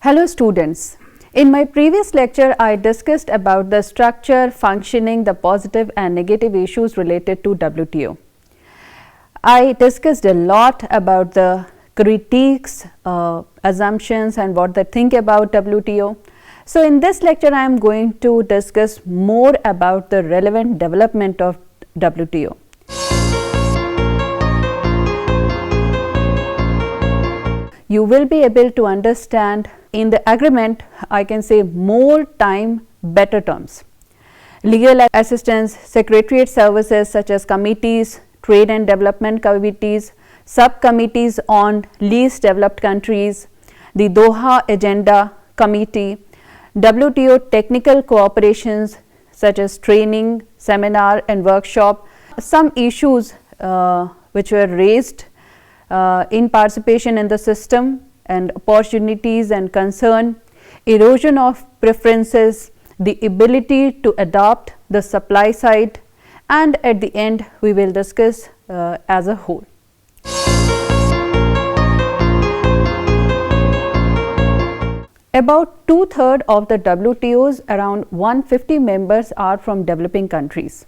Hello students. In my previous lecture, I discussed about the structure, functioning, the positive and negative issues related to WTO. I discussed a lot about the critiques, assumptions and what they think about WTO. So in this lecture, I am going to discuss more about the relevant development of WTO. You will be able to understand in the agreement, I can say more time, better terms. Legal assistance, secretariat services such as committees, trade and development committees, subcommittees on least developed countries, the Doha Agenda Committee, WTO technical cooperations such as training, seminar and workshop, some issues which were raised in participation in the system and opportunities and concern, erosion of preferences, the ability to adopt the supply side, and at the end we will discuss as a whole. About 2/3 of the WTO's around 150 members are from developing countries.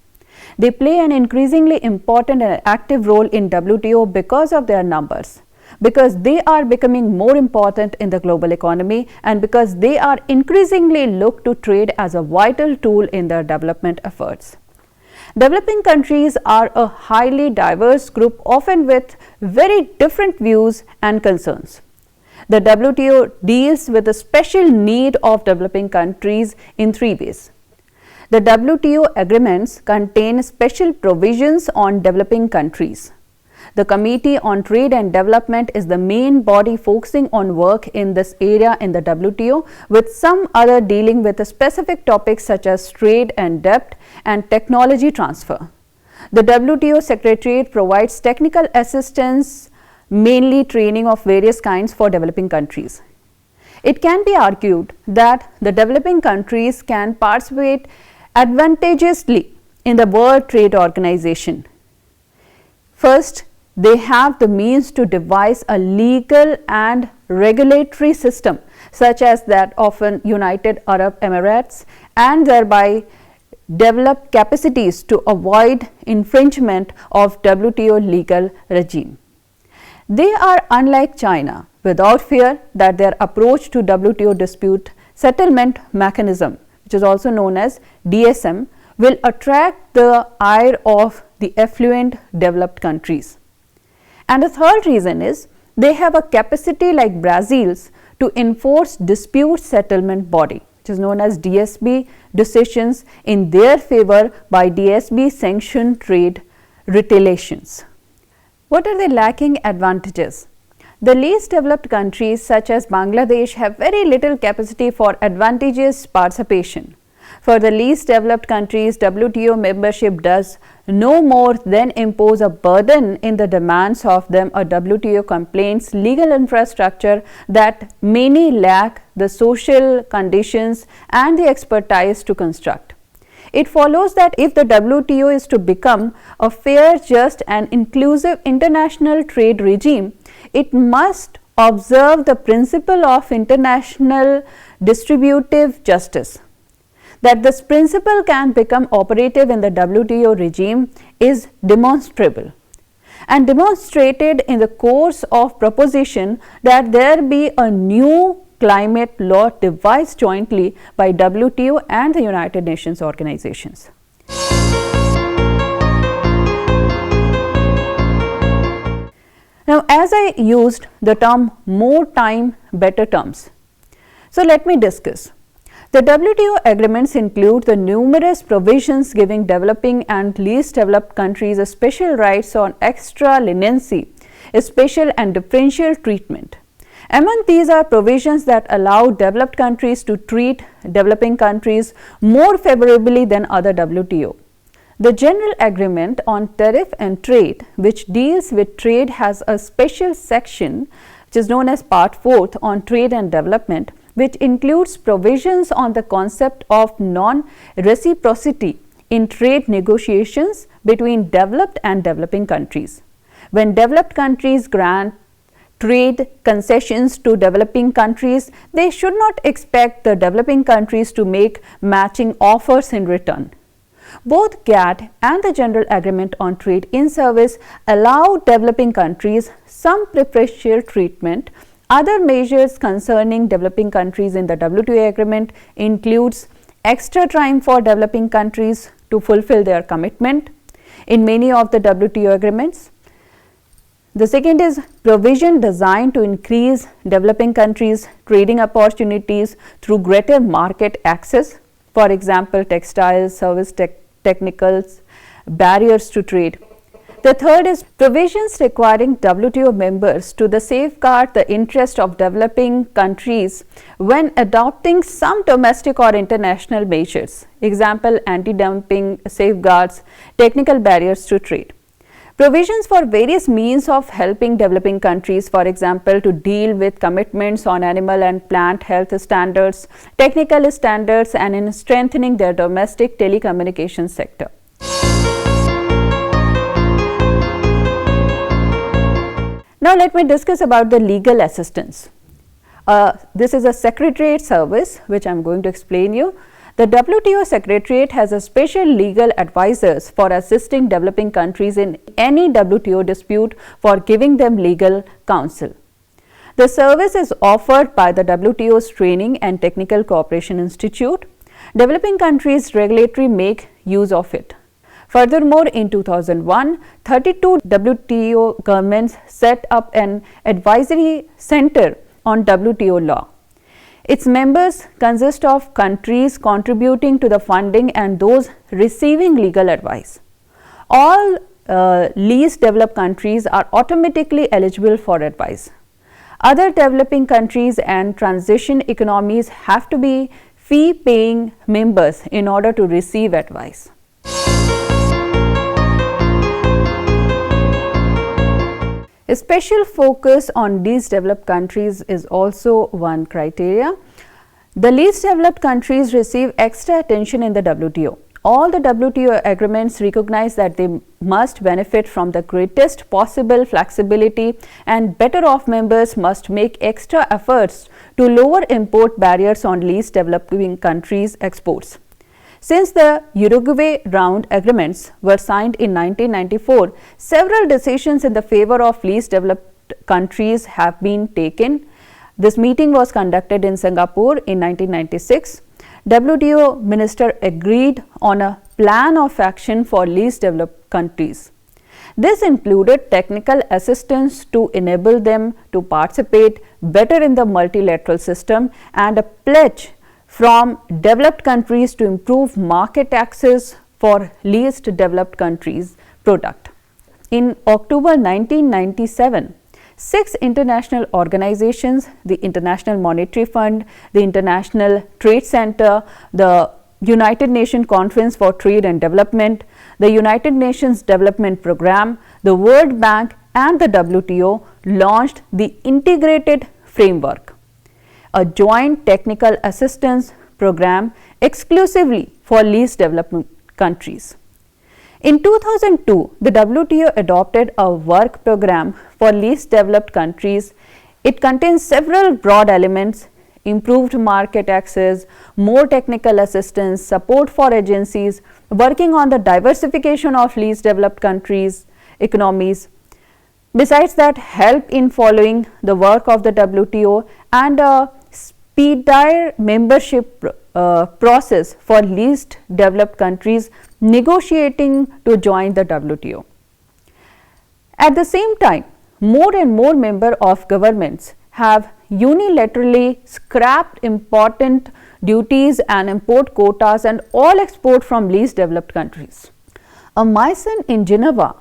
They play an increasingly important and active role in WTO because of their numbers, because they are becoming more important in the global economy, and because they are increasingly looked to trade as a vital tool in their development efforts. Developing countries are a highly diverse group, often with very different views and concerns. The WTO deals with the special need of developing countries in 3 ways. The WTO agreements contain special provisions on developing countries. The Committee on Trade and Development is the main body focusing on work in this area in the WTO, with some other dealing with specific topics such as trade and debt and technology transfer. The WTO Secretariat provides technical assistance, mainly training of various kinds for developing countries. It can be argued that the developing countries can participate advantageously in the World Trade Organization. First, they have the means to devise a legal and regulatory system such as that of United Arab Emirates, and thereby develop capacities to avoid infringement of WTO legal regime. They are unlike China, without fear that their approach to WTO dispute settlement mechanism, which is also known as DSM, will attract the ire of the affluent developed countries. And the third reason is they have a capacity like Brazil's to enforce dispute settlement body, which is known as DSB decisions in their favor by DSB sanctioned trade retaliations. What are the lacking advantages? The least developed countries such as Bangladesh have very little capacity for advantageous participation. For the least developed countries, WTO membership does no more than impose a burden in the demands of them a WTO complaints legal infrastructure that many lack the social conditions and the expertise to construct. It follows that if the WTO is to become a fair, just and inclusive international trade regime, it must observe the principle of international distributive justice. That this principle can become operative in the WTO regime is demonstrable, and demonstrated in the course of proposition that there be a new climate law devised jointly by WTO and the United Nations organizations. Now, as I used the term more time, better terms, so let me discuss. The WTO agreements include the numerous provisions giving developing and least developed countries a special rights on extra leniency, a special and differential treatment. Among these are provisions that allow developed countries to treat developing countries more favorably than other WTO. The General Agreement on Tariff and Trade, which deals with trade, has a special section which is known as Part 4th on Trade and Development, which includes provisions on the concept of non-reciprocity in trade negotiations between developed and developing countries. When developed countries grant trade concessions to developing countries, they should not expect the developing countries to make matching offers in return. Both GATT and the General Agreement on Trade in Service allow developing countries some preferential treatment. Other measures concerning developing countries in the WTO agreement includes extra time for developing countries to fulfill their commitment in many of the WTO agreements. The second is provision designed to increase developing countries' trading opportunities through greater market access, for example, textiles, service technicals, barriers to trade. The third is provisions requiring WTO members to safeguard the interest of developing countries when adopting some domestic or international measures, example, anti-dumping safeguards, technical barriers to trade. Provisions for various means of helping developing countries, for example, to deal with commitments on animal and plant health standards, technical standards, and in strengthening their domestic telecommunications sector. Now let me discuss about the legal assistance. This is a Secretariat service which I am going to explain you. The WTO Secretariat has a special legal advisors for assisting developing countries in any WTO dispute for giving them legal counsel. The service is offered by the WTO's Training and Technical Cooperation Institute. Developing countries regularly make use of it. Furthermore, in 2001, 32 WTO governments set up an advisory center on WTO law. Its members consist of countries contributing to the funding and those receiving legal advice. All least developed countries are automatically eligible for advice. Other developing countries and transition economies have to be fee-paying members in order to receive advice. A special focus on least developed countries is also one criteria. The least developed countries receive extra attention in the WTO. All the WTO agreements recognize that they must benefit from the greatest possible flexibility, and better off members must make extra efforts to lower import barriers on least developing countries' exports. Since the Uruguay round agreements were signed in 1994, several decisions in the favor of least developed countries have been taken. This meeting was conducted in Singapore in 1996. WTO minister agreed on a plan of action for least developed countries. This included technical assistance to enable them to participate better in the multilateral system and a pledge from developed countries to improve market access for least developed countries' product. In October 1997, 6 international organizations, the International Monetary Fund, the International Trade Center, the United Nations Conference for Trade and Development, the United Nations Development Programme, the World Bank and the WTO launched the Integrated Framework, a joint technical assistance program exclusively for least developed countries. In 2002, the WTO adopted a work program for least developed countries. It contains several broad elements: improved market access, more technical assistance, support for agencies working on the diversification of least developed countries' economies. Besides that, help in following the work of the WTO and a speedier membership process for least developed countries negotiating to join the WTO. At the same time, more and more members of governments have unilaterally scrapped important duties and import quotas and all export from least developed countries. A mission in Geneva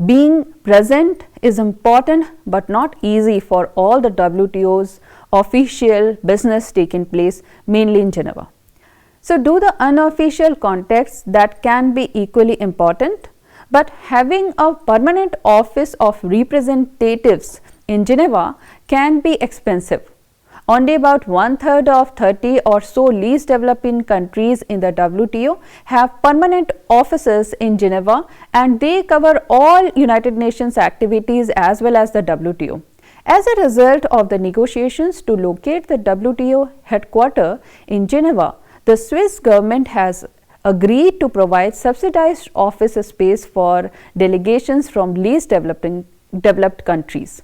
being present is important but not easy for all the WTO's official business taking place mainly in Geneva. So, do the unofficial contacts that can be equally important, but having a permanent office of representatives in Geneva can be expensive. Only about 1/3 of 30 or so least developing countries in the WTO have permanent offices in Geneva, and they cover all United Nations activities as well as the WTO. As a result of the negotiations to locate the WTO headquarters in Geneva, the Swiss government has agreed to provide subsidized office space for delegations from least developed countries.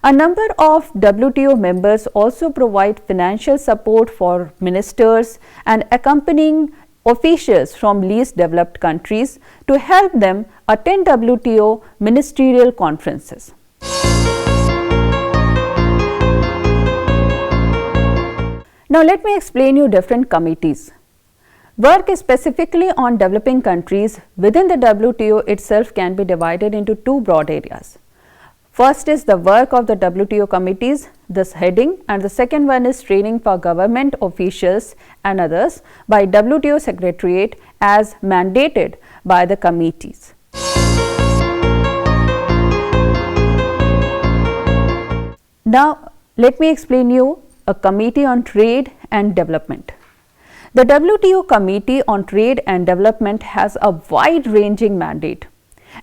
A number of WTO members also provide financial support for ministers and accompanying officials from least developed countries to help them attend WTO ministerial conferences. Now let me explain you different committees. Work specifically on developing countries within the WTO itself can be divided into two broad areas. First is the work of the WTO committees, this heading, and the second one is training for government officials and others by WTO Secretariat as mandated by the committees. Now, let me explain you a committee on trade and development. The WTO Committee on Trade and Development has a wide-ranging mandate.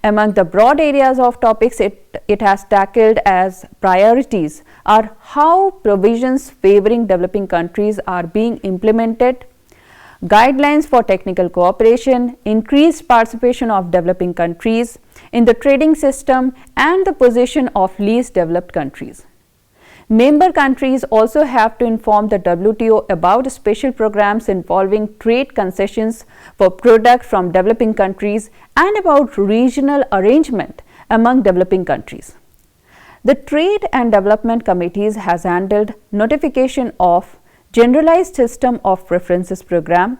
Among the broad areas of topics it has tackled as priorities are how provisions favoring developing countries are being implemented, guidelines for technical cooperation, increased participation of developing countries in the trading system, and the position of least developed countries. Member countries also have to inform the WTO about special programs involving trade concessions for products from developing countries and about regional arrangement among developing countries. The Trade and Development Committees has handled notification of Generalized System of Preferences program,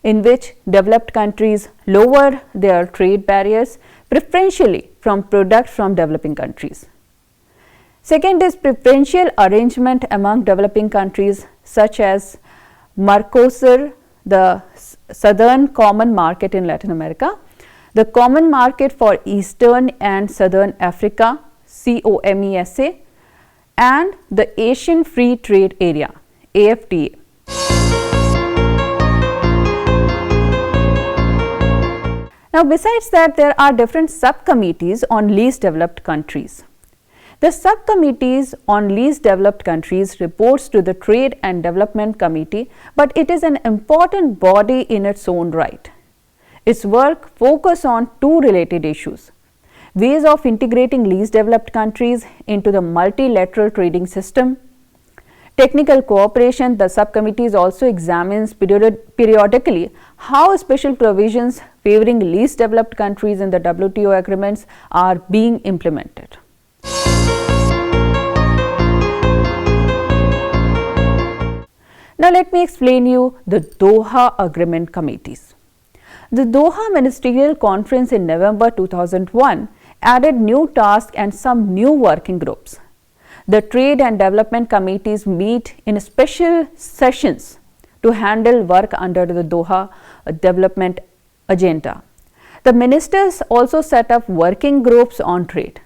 in which developed countries lower their trade barriers preferentially from products from developing countries. Second is preferential arrangement among developing countries such as Mercosur, the Southern Common Market in Latin America, the Common Market for Eastern and Southern Africa (COMESA), and the Asian Free Trade Area (AFTA). Now, besides that, there are different subcommittees on least developed countries. The subcommittees on least developed countries reports to the Trade and Development Committee, but it is an important body in its own right. Its work focuses on two related issues: ways of integrating least developed countries into the multilateral trading system. Technical cooperation, the subcommittees also examines periodically how special provisions favoring least developed countries in the WTO agreements are being implemented. Now let me explain you the Doha Agreement Committees. The Doha Ministerial Conference in November 2001 added new tasks and some new working groups. The Trade and Development Committees meet in special sessions to handle work under the Doha Development Agenda. The ministers also set up working groups on trade,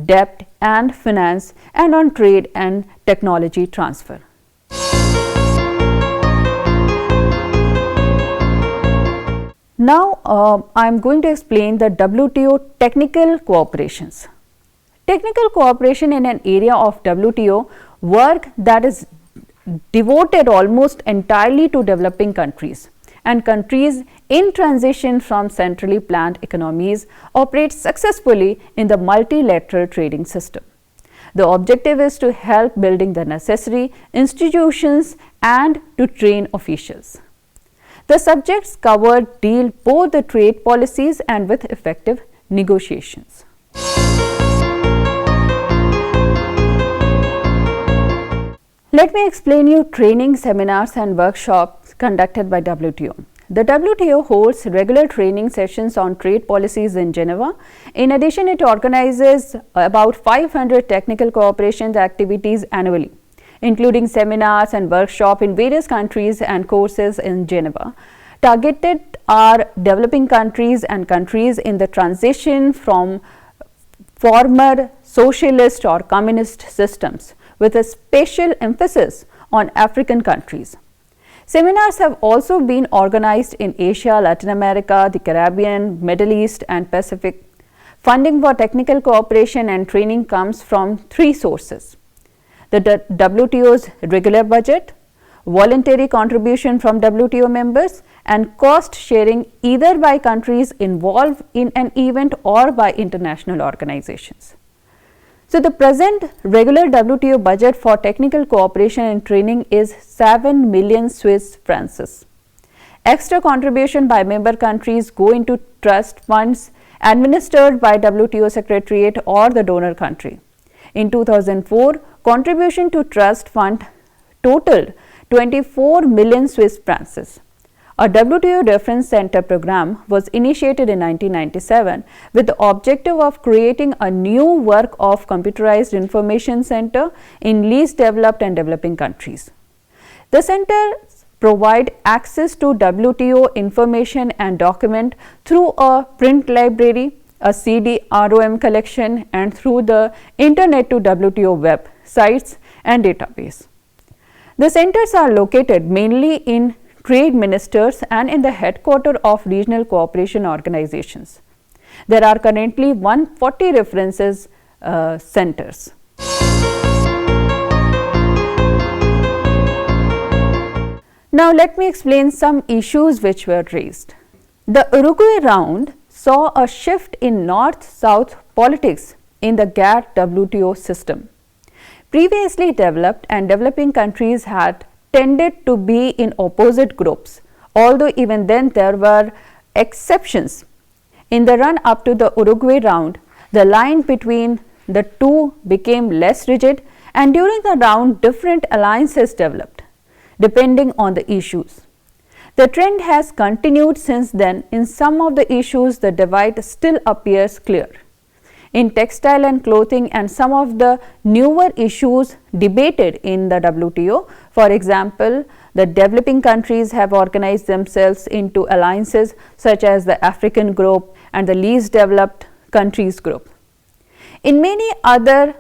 debt and finance, and on trade and technology transfer. Now, I am going to explain the WTO technical cooperations. Technical cooperation in an area of WTO work that is devoted almost entirely to developing countries, and countries in transition from centrally planned economies operate successfully in the multilateral trading system. The objective is to help building the necessary institutions and to train officials. The subjects covered deal both the trade policies and with effective negotiations. Let me explain you training seminars and workshops conducted by WTO. The WTO holds regular training sessions on trade policies in Geneva. In addition, it organizes about 500 technical cooperation activities annually, including seminars and workshops in various countries and courses in Geneva. Targeted are developing countries and countries in the transition from former socialist or communist systems, with a special emphasis on African countries. Seminars have also been organized in Asia, Latin America, the Caribbean, Middle East and Pacific. Funding for technical cooperation and training comes from three sources: the WTO's regular budget, voluntary contribution from WTO members, and cost sharing either by countries involved in an event or by international organizations. So, the present regular WTO budget for technical cooperation and training is 7 million Swiss francs. Extra contribution by member countries go into trust funds administered by WTO Secretariat or the donor country. In 2004, contribution to trust fund totaled 24 million Swiss francs. A WTO Reference Center program was initiated in 1997 with the objective of creating a new work of computerized information center in least developed and developing countries. The centers provide access to WTO information and document through a print library, a CD-ROM collection, and through the Internet to WTO web sites and database. The centers are located mainly in trade ministers and in the headquarters of regional cooperation organizations. There are currently 140 references centers. Now, let me explain some issues which were raised. The Uruguay round saw a shift in North-South politics in the GATT WTO system. Previously developed and developing countries had tended to be in opposite groups, although even then there were exceptions. In the run up to the Uruguay round, the line between the two became less rigid, and during the round different alliances developed, depending on the issues. The trend has continued since then. In some of the issues, the divide still appears clear. In textile and clothing and some of the newer issues debated in the WTO, for example, the developing countries have organized themselves into alliances such as the African group and the least developed countries group. In many other,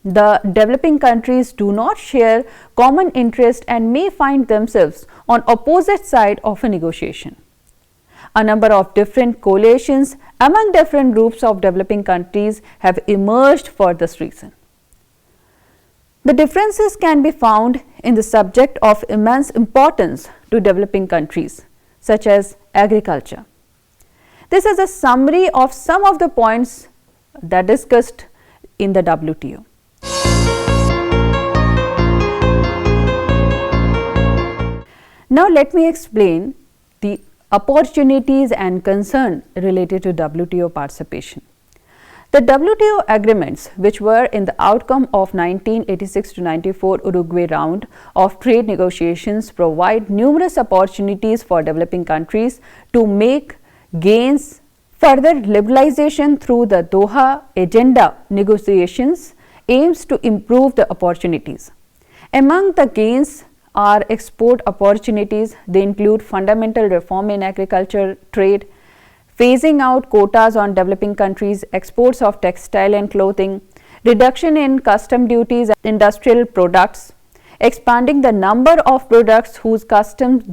the developing countries do not share common interest and may find themselves on opposite side of a negotiation. A number of different coalitions among different groups of developing countries have emerged for this reason. The differences can be found in the subject of immense importance to developing countries, such as agriculture. This is a summary of some of the points that discussed in the WTO. Now, let me explain the opportunities and concern related to WTO participation. The WTO agreements, which were in the outcome of 1986 to 94 Uruguay round of trade negotiations, provide numerous opportunities for developing countries to make gains. Further liberalization through the Doha agenda negotiations aims to improve the opportunities. Among the gains are export opportunities. They include fundamental reform in agriculture, trade, phasing out quotas on developing countries, exports of textile and clothing, reduction in custom duties on industrial products, expanding the number of products whose customs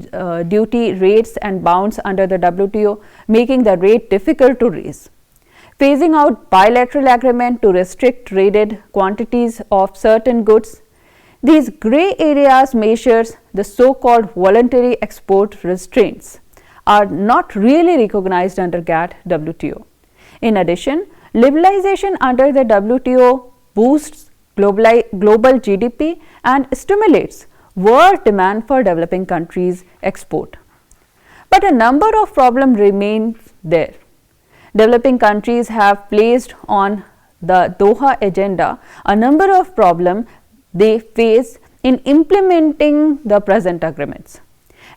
duty rates and bounds under the WTO, making the rate difficult to raise, phasing out bilateral agreement to restrict traded quantities of certain goods. These grey areas measures, the so-called voluntary export restraints, are not really recognized under GATT WTO. In addition, liberalization under the WTO boosts global GDP and stimulates world demand for developing countries' export. But a number of problems remain there. Developing countries have placed on the Doha agenda a number of problems they face in implementing the present agreements,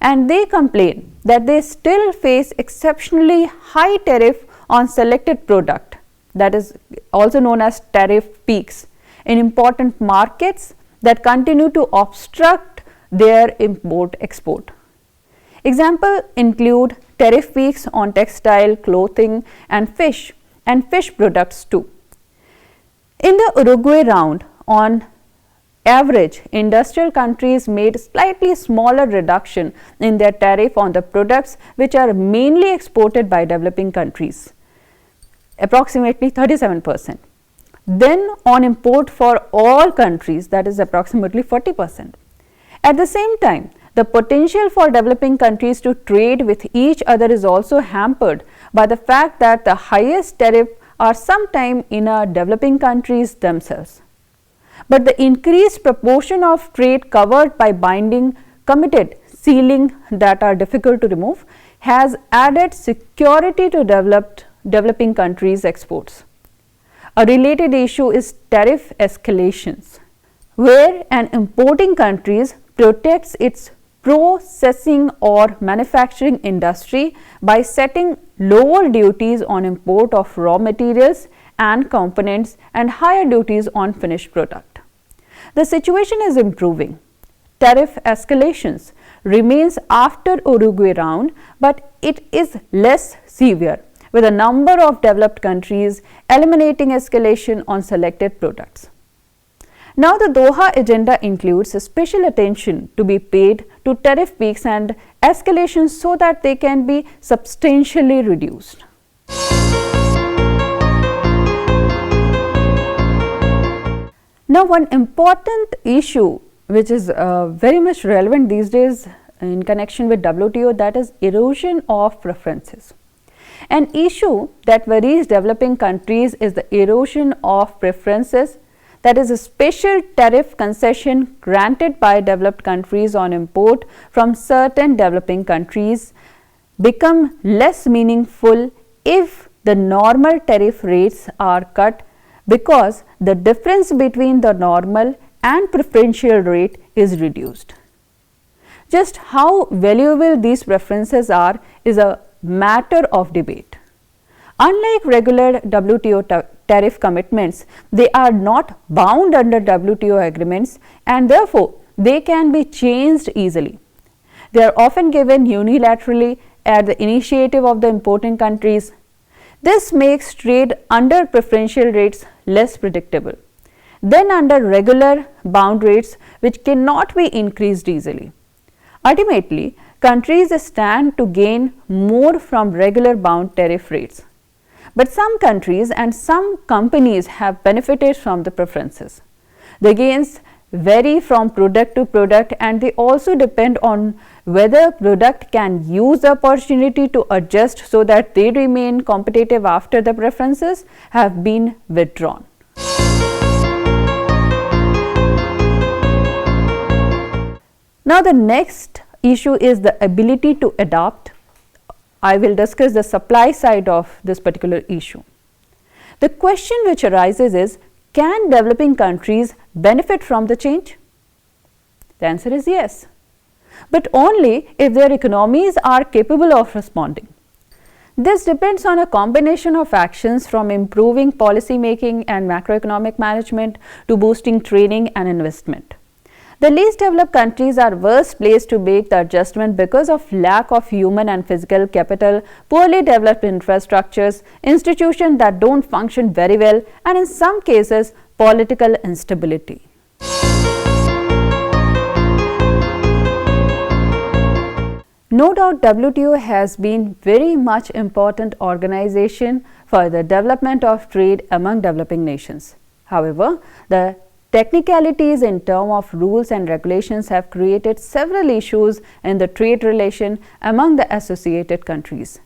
and they complain that they still face exceptionally high tariff on selected product, that is also known as tariff peaks, in important markets that continue to obstruct their import-export. Examples include tariff peaks on textile, clothing and fish products too. In the Uruguay round, on average, industrial countries made slightly smaller reduction in their tariff on the products which are mainly exported by developing countries. approximately 37%. Then on import for all countries, that is approximately 40%. At the same time, the potential for developing countries to trade with each other is also hampered by the fact that the highest tariff are sometimes in developing countries themselves. But the increased proportion of trade covered by binding committed ceiling that are difficult to remove has added security to developing countries' exports. A related issue is tariff escalations, where an importing country protects its processing or manufacturing industry by setting lower duties on import of raw materials and components and higher duties on finished product. The situation is improving. Tariff escalations remains after Uruguay round, but it is less severe, with a number of developed countries eliminating escalation on selected products. Now, the Doha agenda includes special attention to be paid to tariff peaks and escalations so that they can be substantially reduced. Now, one important issue which is very much relevant these days in connection with WTO, that is erosion of preferences. An issue that worries developing countries is the erosion of preferences, that is a special tariff concession granted by developed countries on import from certain developing countries become less meaningful if the normal tariff rates are cut, because the difference between the normal and preferential rate is reduced. Just how valuable these preferences are is a matter of debate. Unlike regular WTO tariff commitments, they are not bound under WTO agreements and therefore they can be changed easily. They are often given unilaterally at the initiative of the importing countries. This makes trade under preferential rates less predictable than under regular bound rates, which cannot be increased easily. Ultimately, countries stand to gain more from regular bound tariff rates. But some countries and some companies have benefited from the preferences. The gains vary from product to product, and they also depend on whether product can use the opportunity to adjust so that they remain competitive after the preferences have been withdrawn. Now, the next issue is the ability to adapt. I will discuss the supply side of this particular issue. The question which arises is, can developing countries benefit from the change? The answer is yes, but only if their economies are capable of responding. This depends on a combination of actions, from improving policy making and macroeconomic management to boosting training and investment. The least developed countries are worst placed to make the adjustment because of lack of human and physical capital, poorly developed infrastructures, institutions that don't function very well, and in some cases, political instability. No doubt WTO has been very much important organization for the development of trade among developing nations. However, the technicalities in terms of rules and regulations have created several issues in the trade relation among the associated countries.